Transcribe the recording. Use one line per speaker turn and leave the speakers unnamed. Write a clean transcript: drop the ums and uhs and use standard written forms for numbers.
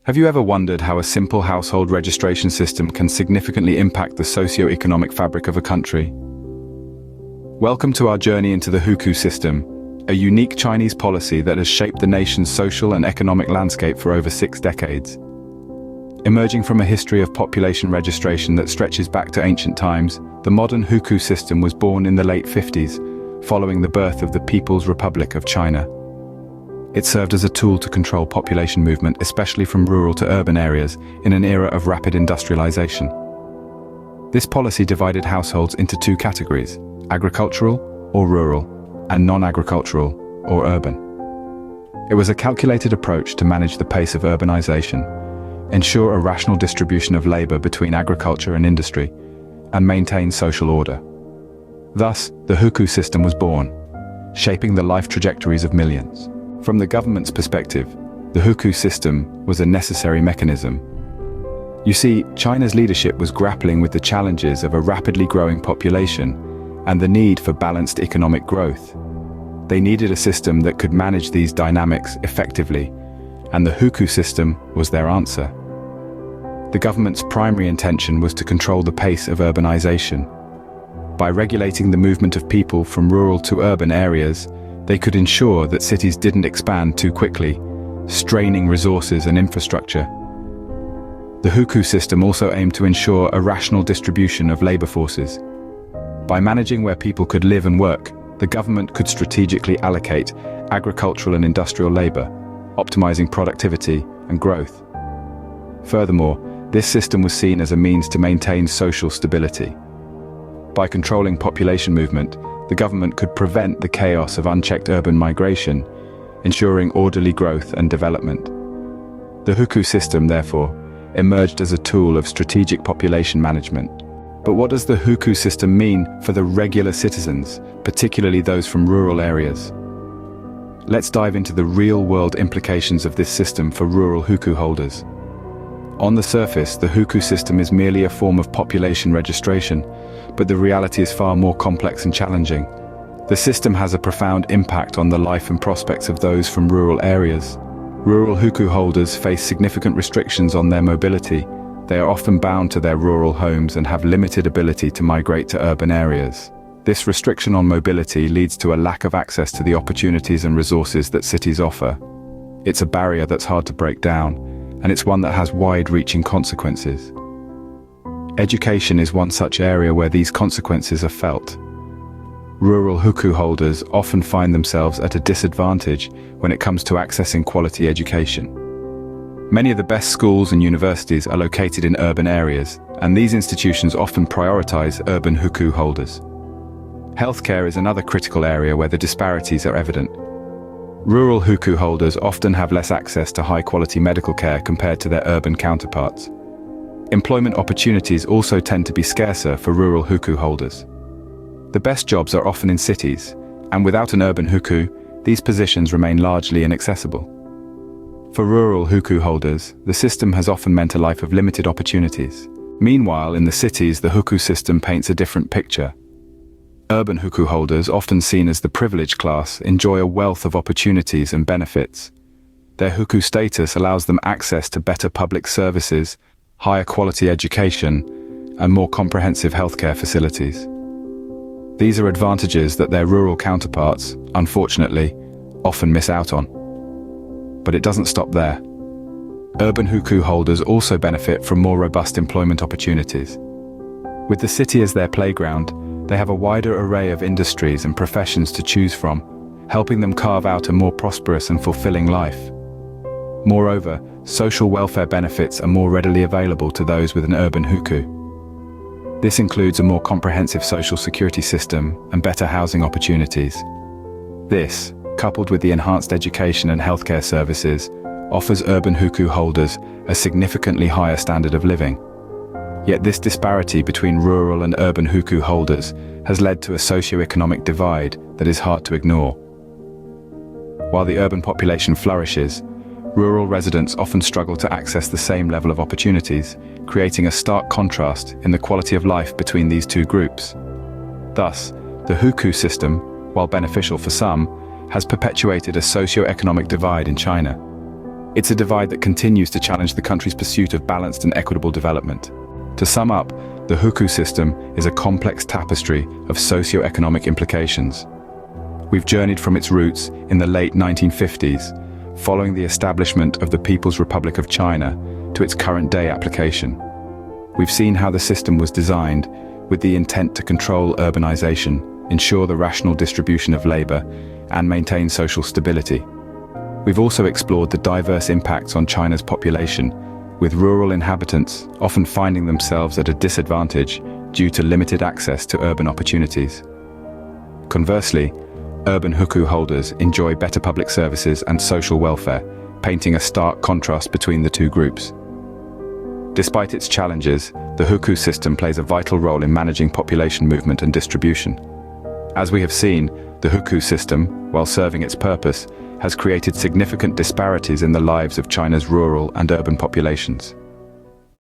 Have you ever wondered how a simple household registration system can significantly impact the socio-economic fabric of a country? Welcome to our journey into the Hukou system, a unique Chinese policy that has shaped the nation's social and economic landscape for over 6 decades. Emerging from a history of population registration that stretches back to ancient times, the modern Hukou system was born in the late 50s, following the birth of the People's Republic of China. It served as a tool to control population movement, especially from rural to urban areas, in an era of rapid industrialization. This policy divided households into 2 categories: agricultural or rural, and non-agricultural or urban. It was a calculated approach to manage the pace of urbanization, ensure a rational distribution of labor between agriculture and industry, and maintain social order. Thus, the Hukou system was born, shaping the life trajectories of millions. From the government's perspective, the Hukou system was a necessary mechanism. You see, China's leadership was grappling with the challenges of a rapidly growing population and the need for balanced economic growth. They needed a system that could manage these dynamics effectively, and the Hukou system was their answer. The government's primary intention was to control the pace of urbanization. By regulating the movement of people from rural to urban areas, they could ensure that cities didn't expand too quickly, straining resources and infrastructure. The Hukou system also aimed to ensure a rational distribution of labor forces. By managing where people could live and work, the government could strategically allocate agricultural and industrial labor, optimizing productivity and growth. Furthermore, this system was seen as a means to maintain social stability. By controlling population movement, the government could prevent the chaos of unchecked urban migration, ensuring orderly growth and development. The Hukou system, therefore, emerged as a tool of strategic population management. But what does the Hukou system mean for the regular citizens, particularly those from rural areas? Let's dive into the real-world implications of this system for rural Hukou holders. On the surface, the Hukou system is merely a form of population registration, but the reality is far more complex and challenging. The system has a profound impact on the life and prospects of those from rural areas. Rural Hukou holders face significant restrictions on their mobility. They are often bound to their rural homes and have limited ability to migrate to urban areas. This restriction on mobility leads to a lack of access to the opportunities and resources that cities offer. It's a barrier that's hard to break down, and it's one that has wide-reaching consequences. Education is one such area where these consequences are felt. Rural Hukou holders often find themselves at a disadvantage when it comes to accessing quality education. Many of the best schools and universities are located in urban areas, and these institutions often prioritize urban Hukou holders. Healthcare is another critical area where the disparities are evident. Rural Hukou holders often have less access to high-quality medical care compared to their urban counterparts. Employment opportunities also tend to be scarcer for rural Hukou holders. The best jobs are often in cities, and without an urban Hukou, these positions remain largely inaccessible. For rural Hukou holders, the system has often meant a life of limited opportunities. Meanwhile, in the cities, the Hukou system paints a different picture. Urban Hukou holders, often seen as the privileged class, enjoy a wealth of opportunities and benefits. Their Hukou status allows them access to better public services, higher quality education, and more comprehensive healthcare facilities. These are advantages that their rural counterparts, unfortunately, often miss out on. But it doesn't stop there. Urban Hukou holders also benefit from more robust employment opportunities. With the city as their playground, they have a wider array of industries and professions to choose from, helping them carve out a more prosperous and fulfilling life. Moreover, social welfare benefits are more readily available to those with an urban Hukou. This includes a more comprehensive social security system and better housing opportunities. This, coupled with the enhanced education and healthcare services, offers urban Hukou holders a significantly higher standard of living. Yet this disparity between rural and urban Hukou holders has led to a socio-economic divide that is hard to ignore. While the urban population flourishes, rural residents often struggle to access the same level of opportunities, creating a stark contrast in the quality of life between these two groups. Thus, the Hukou system, while beneficial for some, has perpetuated a socio-economic divide in China. It's a divide that continues to challenge the country's pursuit of balanced and equitable development. To sum up, the Hukou system is a complex tapestry of socio-economic implications. We've journeyed from its roots in the late 1950s, following the establishment of the People's Republic of China, to its current-day application. We've seen how the system was designed with the intent to control urbanization, ensure the rational distribution of labor, and maintain social stability. We've also explored the diverse impacts on China's population, with rural inhabitants often finding themselves at a disadvantage due to limited access to urban opportunities. Conversely, urban Hukou holders enjoy better public services and social welfare, painting a stark contrast between the two groups. Despite its challenges, the Hukou system plays a vital role in managing population movement and distribution. As we have seen, the Hukou system, while serving its purpose, has created significant disparities in the lives of China's rural and urban populations.